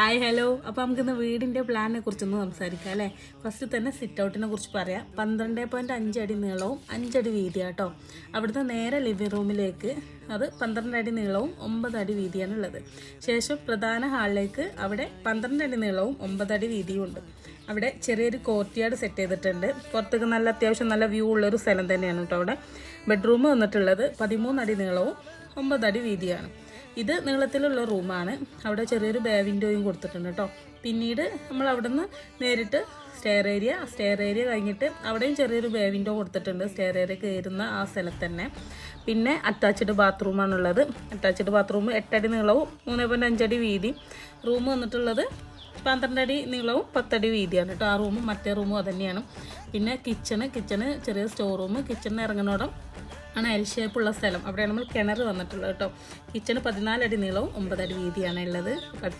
Hi hello. അപ്പോൾ നമുക്കിന്ന് വീടിൻ്റെ പ്ലാനിനെ കുറിച്ചൊന്ന് സംസാരിക്കാം അല്ലേ. ഫസ്റ്റ് തന്നെ സിറ്റ് ഔട്ടിനെ കുറിച്ച് പറയാം. 12.5 അടി നീളവും 5 അടി വീതിയാട്ടോ. അവിടുന്ന് നേരെ ലിവിംഗ് റൂമിലേക്ക് അത് 12 അടി നീളവും 9 അടി വീതിയാണുള്ളത്. ശേഷം പ്രധാന ഹാളിലേക്ക് അവിടെ 12 അടി നീളവും 9 അടി വീതിയും ഉണ്ട്. അവിടെ ചെറിയൊരു കോർട്ട്യാർഡ് സെറ്റ് ചെയ്തിട്ടുണ്ട്. പുറത്തേക്ക് അത്യാവശ്യം നല്ല വ്യൂ ഉള്ളൊരു സ്ഥലം തന്നെയാണ് കേട്ടോ. അവിടെ ബെഡ്റൂം വന്നിട്ടുള്ളത് 13 അടി നീളവും 9 അടി വീതിയാണ്. ഇത് നീളത്തിലുള്ള റൂമാണ്. അവിടെ ചെറിയൊരു ബേ വിൻഡോയും കൊടുത്തിട്ടുണ്ട് കേട്ടോ. പിന്നീട് നമ്മൾ അവിടെ നിന്ന് നേരിട്ട് സ്റ്റെയർ ഏരിയ കഴിഞ്ഞിട്ട് അവിടെയും ചെറിയൊരു ബേ വിൻഡോ കൊടുത്തിട്ടുണ്ട്. സ്റ്റെയർ ഏരിയ കയറുന്ന ആ സ്ഥലത്ത് തന്നെ. പിന്നെ അറ്റാച്ച്ഡ് ബാത്റൂമാണുള്ളത്. അറ്റാച്ച്ഡ് ബാത്റൂം 8 അടി നീളവും 3.5 അടി വീതി. റൂം വന്നിട്ടുള്ളത് 12 അടി നീളവും 10 അടി വീതിയാണ് കേട്ടോ. ആ റൂമും മറ്റേ റൂമും അത് തന്നെയാണ്. പിന്നെ കിച്ചണ് ചെറിയ സ്റ്റോർ റൂം. കിച്ചണിന് ഇറങ്ങുന്നോടം ആണ് എൽ ഷേപ്പുള്ള സ്ഥലം. അവിടെയാണ് നമ്മൾ കിണർ വന്നിട്ടുള്ളത് കേട്ടോ. കിച്ചണ് 14 അടി നീളവും 9 അടി വീതിയാണ് ഉള്ളത്. അടുത്ത